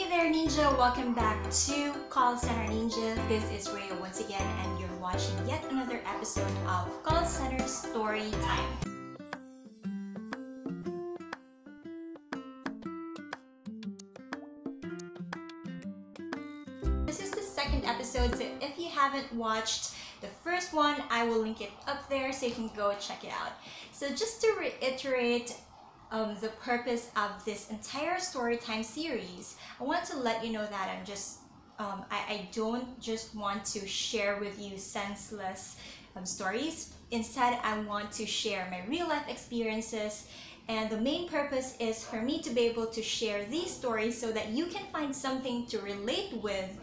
Hey there Ninja! Welcome back to Call Center Ninja. This is Rhea once again and you're watching yet another episode of Call Center Story Time. This is the second episode, so if you haven't watched the first one, I will link it up there so you can go check it out. So just to reiterate the purpose of this entire Storytime series, I want to let you know that I don't just want to share with you senseless stories. Instead, I want to share my real life experiences, and the main purpose is for me to be able to share these stories so that you can find something to relate with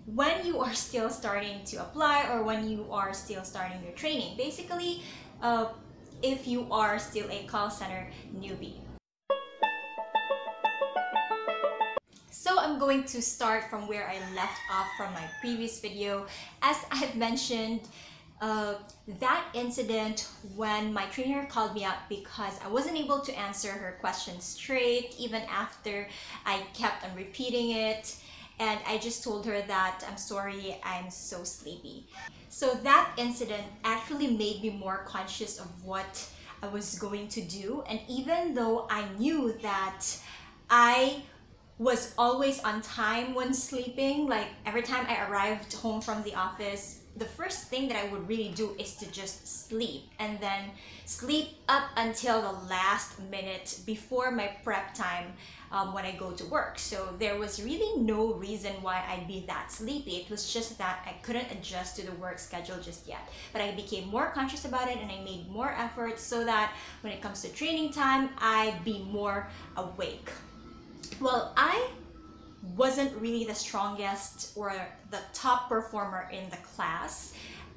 when you are still starting to apply or when you are still starting your training. Basically, if you are still a call center newbie. So I'm going to start from where I left off from my previous video. As I've mentioned, that incident when my trainer called me out because I wasn't able to answer her question straight, even after I kept on repeating it. And I just told her that I'm sorry, I'm so sleepy. So that incident actually made me more conscious of what I was going to do. And even though I knew that I was always on time when sleeping, like every time I arrived home from the office, the first thing that I would really do is to just sleep and then sleep up until the last minute before my prep time when I go to work. So there was really no reason why I'd be that sleepy. It was just that I couldn't adjust to the work schedule just yet. But I became more conscious about it and I made more efforts so that when it comes to training time, I'd be more awake. Well, I wasn't really the strongest or the top performer in the class.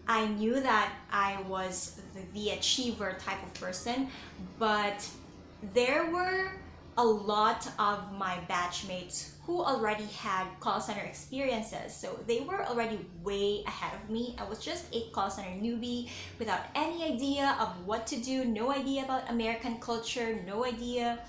I knew that I was the achiever type of person, but there were a lot of my batchmates who already had call center experiences. So they were already way ahead of me. I was just a call center newbie without any idea of what to do, no idea about American culture, no idea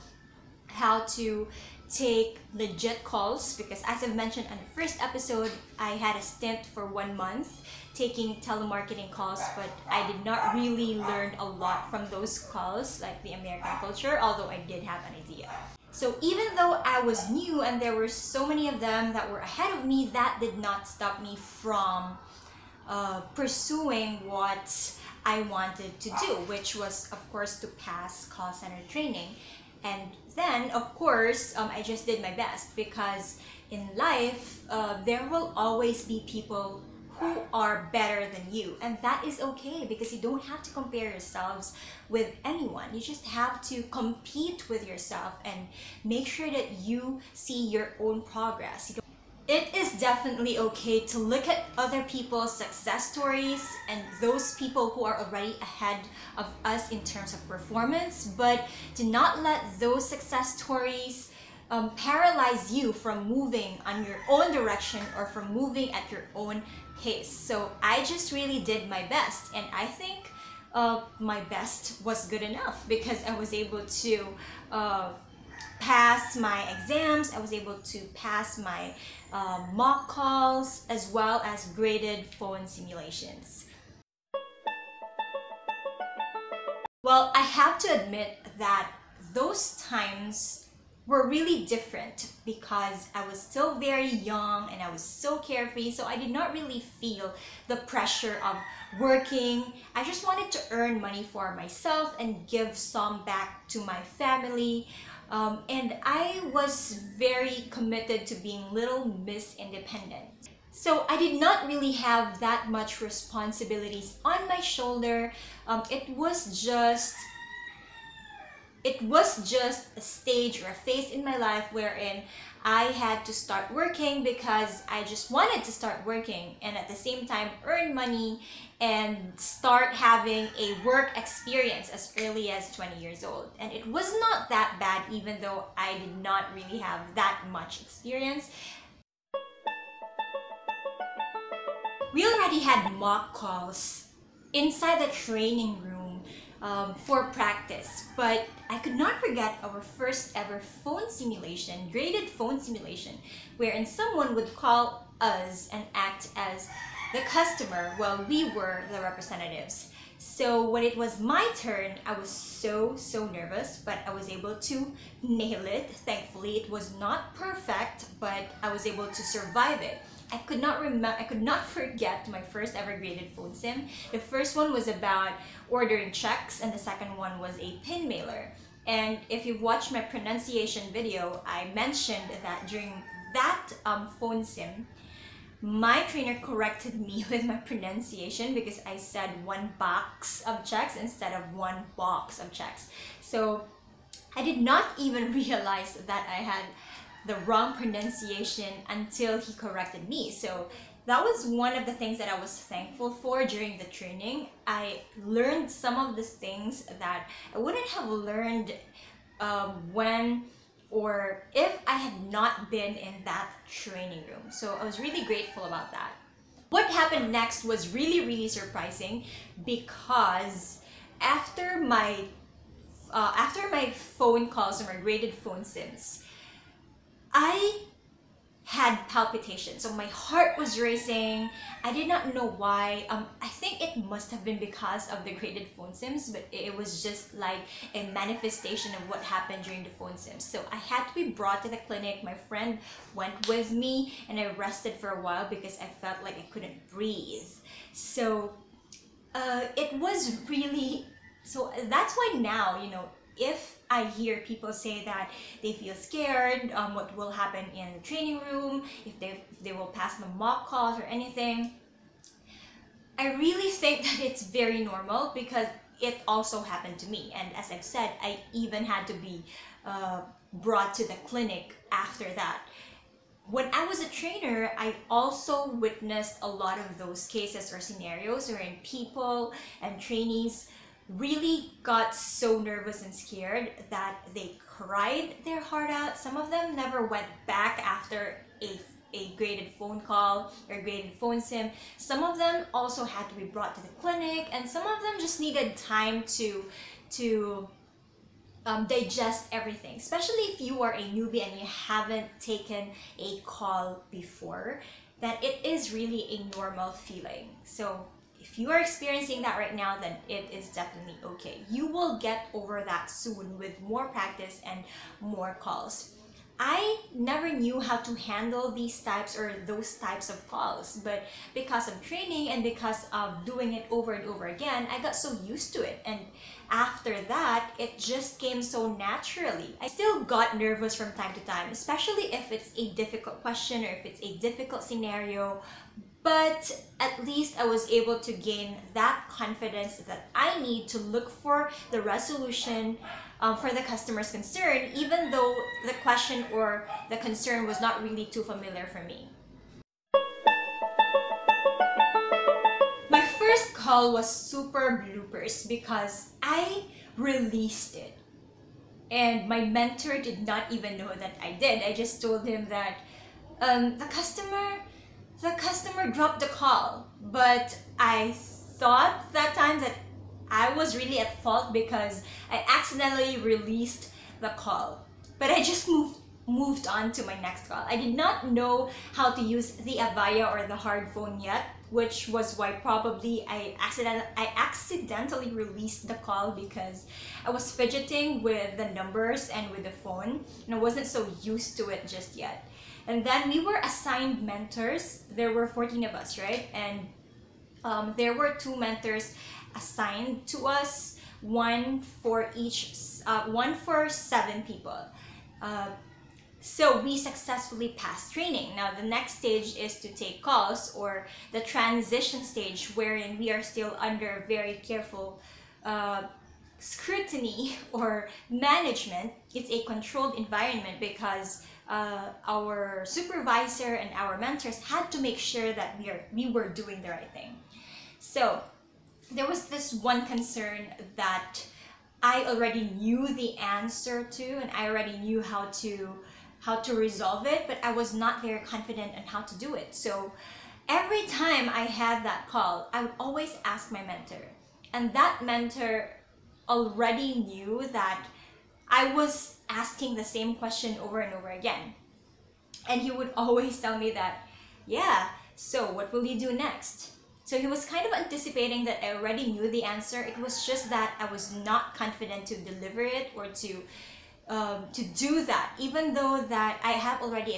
how to take legit calls, because as I've mentioned on the first episode, I had a stint for 1 month taking telemarketing calls, but I did not really learn a lot from those calls, like the American culture, although I did have an idea. So even though I was new and there were so many of them that were ahead of me, that did not stop me from pursuing what I wanted to do, which was, of course, to pass call center training. And then, of course, I just did my best, because in life, there will always be people who are better than you. And that is okay, because you don't have to compare yourselves with anyone. You just have to compete with yourself and make sure that you see your own progress. It is definitely okay to look at other people's success stories and those people who are already ahead of us in terms of performance, but do not let those success stories paralyze you from moving on your own direction or from moving at your own pace. So I just really did my best, and I think my best was good enough because I was able to pass my exams, I was able to pass my mock calls, as well as graded phone simulations. Well, I have to admit that those times were really different because I was still very young and I was so carefree, so I did not really feel the pressure of working. I just wanted to earn money for myself and give some back to my family. And I was very committed to being Little Miss Independent. So I did not really have that much responsibilities on my shoulder. It was just a stage or a phase in my life wherein I had to start working because I just wanted to start working, and at the same time earn money and start having a work experience as early as 20 years old. And it was not that bad, even though I did not really have that much experience. We already had mock calls inside the training room for practice. But I could not forget our first ever phone simulation, graded phone simulation, wherein someone would call us and act as the customer while we were the representatives. So when it was my turn, I was so nervous, but I was able to nail it. Thankfully, it was not perfect, but I was able to survive it. I could not forget my first ever graded phone sim. The first one was about ordering checks, and the second one was a pin mailer. And if you watch my pronunciation video, I mentioned that during that phone sim, my trainer corrected me with my pronunciation because I said one box of checks instead of one box of checks. So I did not even realize that I had the wrong pronunciation until he corrected me. So that was one of the things that I was thankful for during the training. I learned some of the things that I wouldn't have learned when or if I had not been in that training room. So I was really grateful about that. What happened next was really surprising, because after my phone calls or my graded phone sims, I had palpitations. So my heart was racing. I did not know why. I think it must have been because of the graded phone sims, but it was just like a manifestation of what happened during the phone sims. So I had to be brought to the clinic. My friend went with me and I rested for a while because I felt like I couldn't breathe. So it was really, so that's why now, you know, if I hear people say that they feel scared, what will happen in the training room, if they will pass the mock calls or anything, I really think that it's very normal, because it also happened to me. And as I've said, I even had to be brought to the clinic after that. When I was a trainer, I also witnessed a lot of those cases or scenarios wherein people and trainees really got so nervous and scared that they cried their heart out. Some of them never went back after a graded phone call or graded phone sim. Some of them also had to be brought to the clinic, and some of them just needed time to digest everything, especially if you are a newbie and you haven't taken a call before. That it is really a normal feeling. So if you are experiencing that right now, then it is definitely okay. You will get over that soon with more practice and more calls. I never knew how to handle these types or those types of calls, but because of training and because of doing it over and over again, I got so used to it. And after that, it just came so naturally. I still got nervous from time to time, especially if it's a difficult question or if it's a difficult scenario. But at least I was able to gain that confidence that I need to look for the resolution for the customer's concern, even though the question or the concern was not really too familiar for me. My first call was super bloopers because I released it. And my mentor did not even know that I did. I just told him that the customer dropped the call, but I thought that time that I was really at fault because I accidentally released the call. But I just moved on to my next call. I did not know how to use the Avaya or the hard phone yet, which was why probably I accidentally released the call, because I was fidgeting with the numbers and with the phone, and I wasn't so used to it just yet. And then we were assigned mentors. There were 14 of us, right? And there were 2 mentors assigned to us, one for 7 people. So we successfully passed training. Now the next stage is to take calls, or the transition stage, wherein we are still under very careful scrutiny or management. It's a controlled environment because our supervisor and our mentors had to make sure that we were doing the right thing. So there was this one concern that I already knew the answer to, and I already knew how to resolve it, but I was not very confident on how to do it. So every time I had that call, I would always ask my mentor, and that mentor already knew that I was asking the same question over and over again. And he would always tell me that, yeah, so what will you do next? So he was kind of anticipating that I already knew the answer. It was just that I was not confident to deliver it or to do that, even though that I had already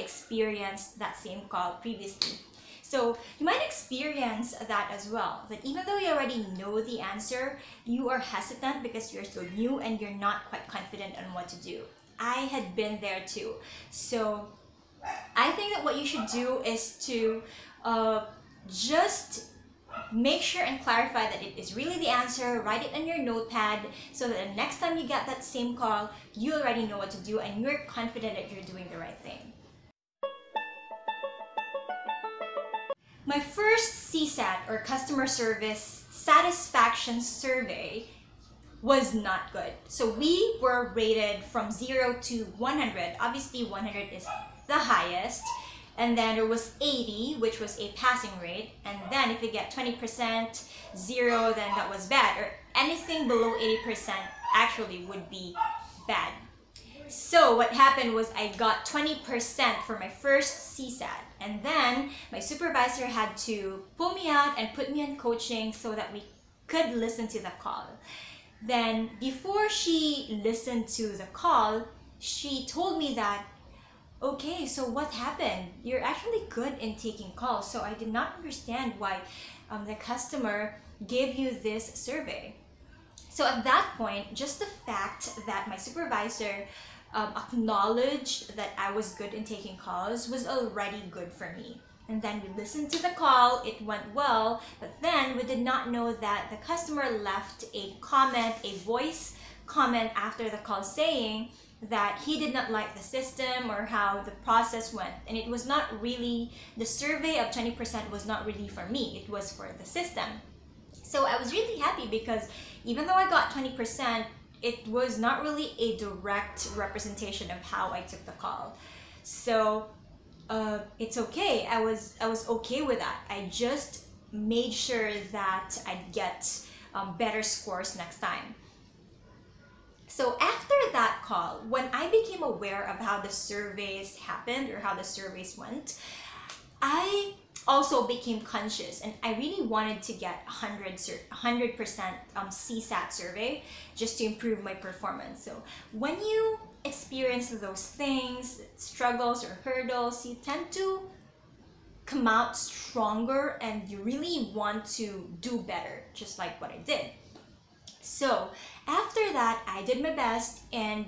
experienced that same call previously. So you might experience that as well, that even though you already know the answer, you are hesitant because you're still new and you're not quite confident on what to do. I had been there too. So I think that what you should do is to just make sure and clarify that it is really the answer. Write it on your notepad so that the next time you get that same call, you already know what to do and you're confident that you're doing the right thing. My first CSAT, or customer service satisfaction survey, was not good. So we were rated from 0 to 100. Obviously 100 is the highest. And then there was 80, which was a passing rate. And then if you get 20%, 0, then that was bad. Or anything below 80% actually would be bad. So what happened was I got 20% for my first CSAT. And then my supervisor had to pull me out and put me on coaching so that we could listen to the call. Then before she listened to the call, she told me that, okay, so what happened? You're actually good in taking calls. So I did not understand why the customer gave you this survey. So at that point, just the fact that my supervisor acknowledged that I was good in taking calls was already good for me. And then we listened to the call, it went well, but then we did not know that the customer left a comment, a voice comment after the call saying that he did not like the system or how the process went. And it was not really, the survey of 20% was not really for me, it was for the system. So I was really happy because even though I got 20%, it was not really a direct representation of how I took the call. So it's okay. I was okay with that. I just made sure that I'd get better scores next time. So after that call, when I became aware of how the surveys happened or how the surveys went, I also became conscious and I really wanted to get 100% CSAT survey just to improve my performance. So when you experience those things, struggles or hurdles, you tend to come out stronger and you really want to do better, just like what I did. So after that, I did my best, and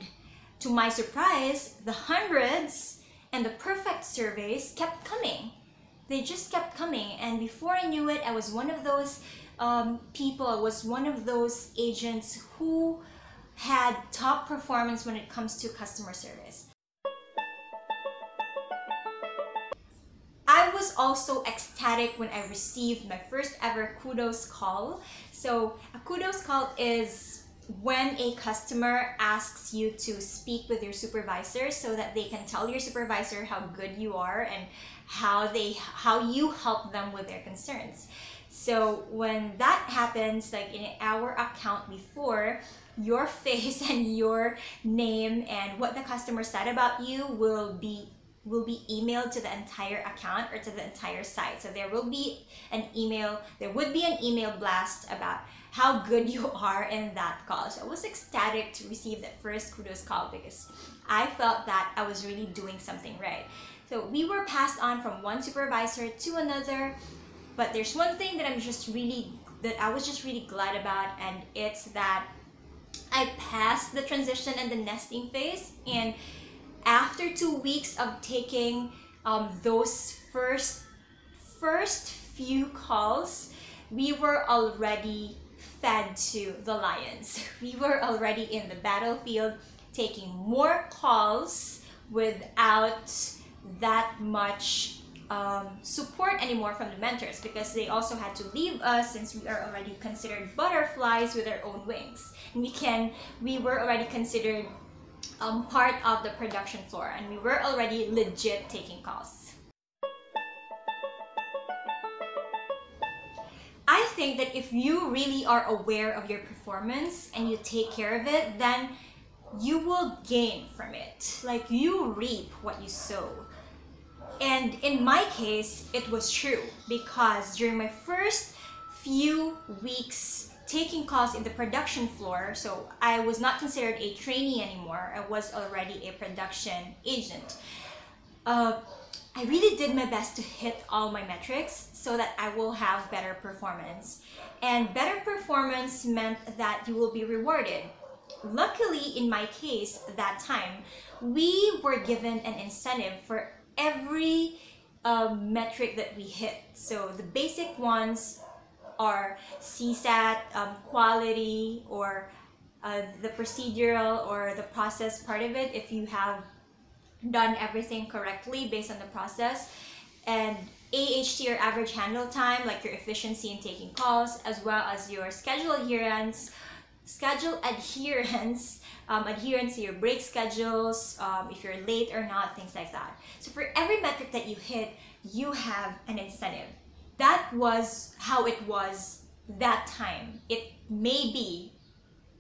to my surprise, the hundreds and the perfect surveys kept coming. They just kept coming, and before I knew it, I was one of those people, I was one of those agents who had top performance when it comes to customer service. I was also ecstatic when I received my first ever kudos call. So a kudos call is when a customer asks you to speak with your supervisor so that they can tell your supervisor how good you are and how you help them with their concerns. So when that happens, like in our account before, your face and your name and what the customer said about you will be emailed to the entire account or to the entire site. So there would be an email blast about how good you are in that call. So I was ecstatic to receive that first kudos call because I felt that I was really doing something right. So we were passed on from one supervisor to another, but there's one thing that I was just really glad about, and it's that I passed the transition and the nesting phase. And after 2 weeks of taking those first few calls, we were already fed to the lions. We were already in the battlefield taking more calls without that much support anymore from the mentors, because they also had to leave us since we are already considered butterflies with our own wings. We were already considered part of the production floor, and we were already legit taking calls. I think that if you really are aware of your performance and you take care of it, then you will gain from it. Like, you reap what you sow. And in my case, it was true, because during my first few weeks taking calls in the production floor, so I was not considered a trainee anymore, I was already a production agent. I really did my best to hit all my metrics so that I will have better performance. And better performance meant that you will be rewarded. Luckily, in my case, that time, we were given an incentive for every metric that we hit. So the basic ones are CSAT, quality, or the procedural or the process part of it, if you have done everything correctly based on the process, and AHT or average handle time, like your efficiency in taking calls, as well as your schedule adherence, adherence to your break schedules, if you're late or not, things like that. So for every metric that you hit, you have an incentive. That was how it was that time. It may be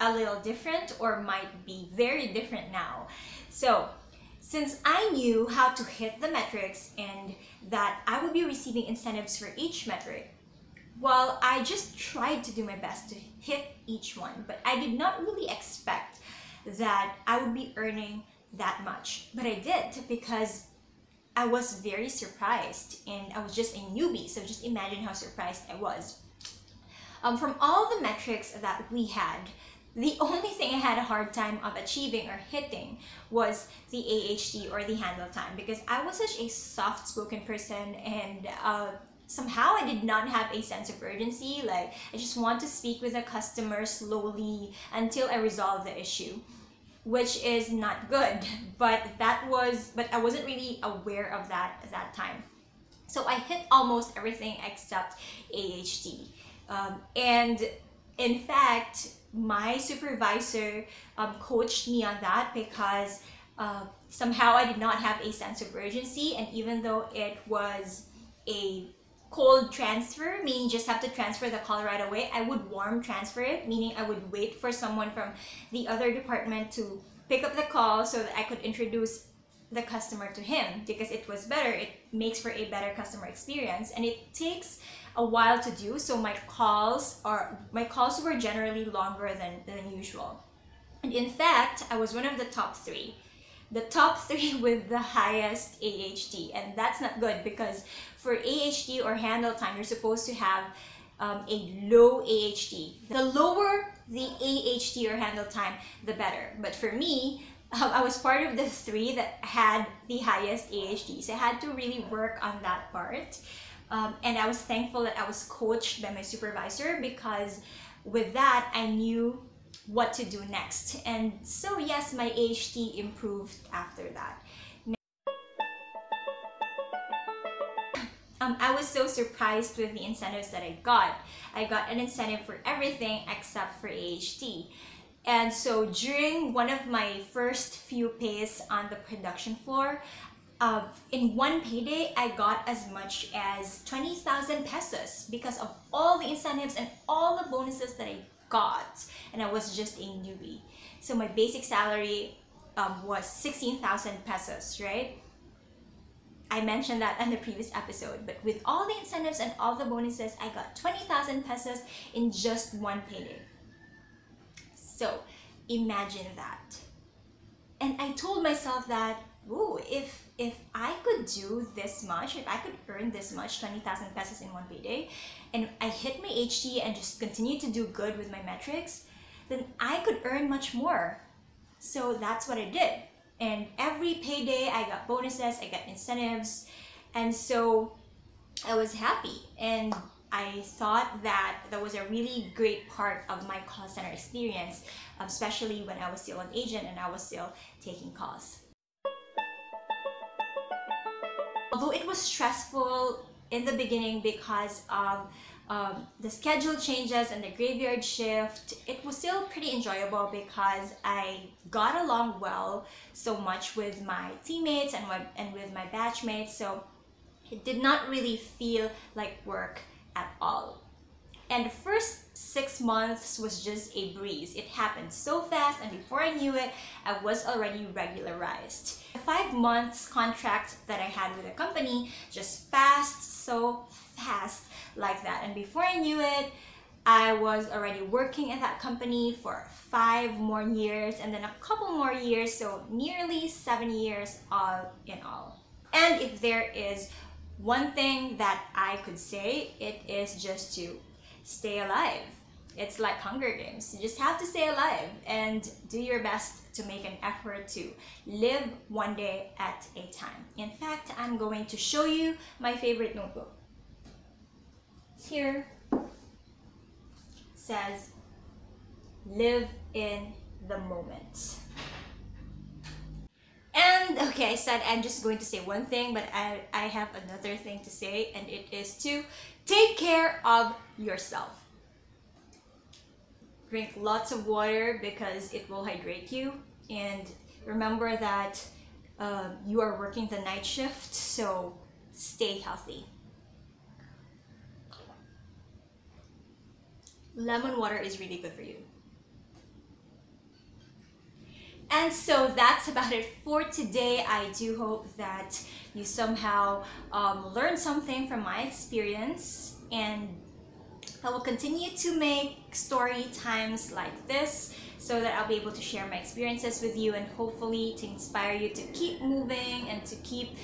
a little different or might be very different now. So since I knew how to hit the metrics and that I would be receiving incentives for each metric, well, I just tried to do my best to hit each one, but I did not really expect that I would be earning that much. But I did, because I was very surprised, and I was just a newbie, so just imagine how surprised I was. From all the metrics that we had, the only thing I had a hard time of achieving or hitting was the AHT or the handle time, because I was such a soft-spoken person, and somehow I did not have a sense of urgency. Like, I just want to speak with the customer slowly until I resolve the issue, which is not good. But I wasn't really aware of that at that time. So I hit almost everything except AHT. And in fact, my supervisor coached me on that, because somehow I did not have a sense of urgency. And even though it was a cold transfer, meaning just have to transfer the call right away, I would warm transfer it, meaning I would wait for someone from the other department to pick up the call so that I could introduce the customer to him, because it was better. It makes for a better customer experience, and it takes a while to do. So my calls were generally longer than usual. And in fact, I was one of the top three with the highest AHT, and that's not good, because for AHT or handle time, you're supposed to have a low AHT. The lower the AHT or handle time, the better. But for me, I was part of the three that had the highest AHT, so I had to really work on that part. And I was thankful that I was coached by my supervisor, because with that, I knew what to do next. And so yes, my AHT improved after that. I was so surprised with the incentives that I got. I got an incentive for everything except for AHT. And so during one of my first few pays on the production floor, in one payday, I got as much as 20,000 pesos because of all the incentives and all the bonuses that I got. And I was just a newbie. So my basic salary was 16,000 pesos, right? I mentioned that in the previous episode, but with all the incentives and all the bonuses, I got 20,000 pesos in just one payday. So imagine that. And I told myself that, ooh, if I could do this much, if I could earn this much, 20,000 pesos in one payday, and I hit my HT and just continue to do good with my metrics, then I could earn much more. So that's what I did. And every payday, I got bonuses, I got incentives, and so I was happy. And I thought that was a really great part of my call center experience, especially when I was still an agent and I was still taking calls. Although it was stressful in the beginning because of the schedule changes and the graveyard shift, it was still pretty enjoyable because I got along well so much with my teammates and with my batchmates, so it did not really feel like work at all. And the first 6 months was just a breeze. It happened so fast, and before I knew it, I was already regularized. The 5 months contract that I had with the company just passed so fast like that. And before I knew it, I was already working at that company for 5 more years, and then a couple more years, so nearly 7 years all in all. And if there is one thing that I could say, it is just to stay alive. It's like Hunger Games. You just have to stay alive and do your best to make an effort to live one day at a time. In fact, I'm going to show you my favorite notebook. It's here. It says, live in the moment. And okay, I said I'm just going to say one thing, but I have another thing to say, and it is to take care of yourself. Drink lots of water because it will hydrate you, and remember that you are working the night shift, so stay healthy. Lemon water is really good for you. And so that's about it for today. I do hope that you somehow learned something from my experience, and I will continue to make story times like this so that I'll be able to share my experiences with you, and hopefully to inspire you to keep moving and to keep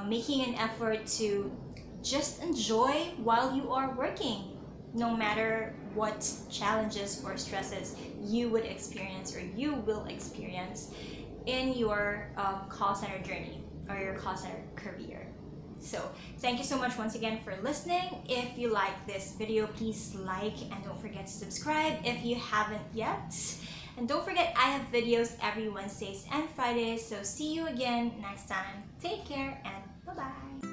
making an effort to just enjoy while you are working, no matter what challenges or stresses you would experience or you will experience in your call center journey or your call center career. So thank you so much once again for listening. If you like this video, please like, and don't forget to subscribe if you haven't yet. And don't forget, I have videos every Wednesdays and Fridays, so see you again next time. Take care and bye-bye.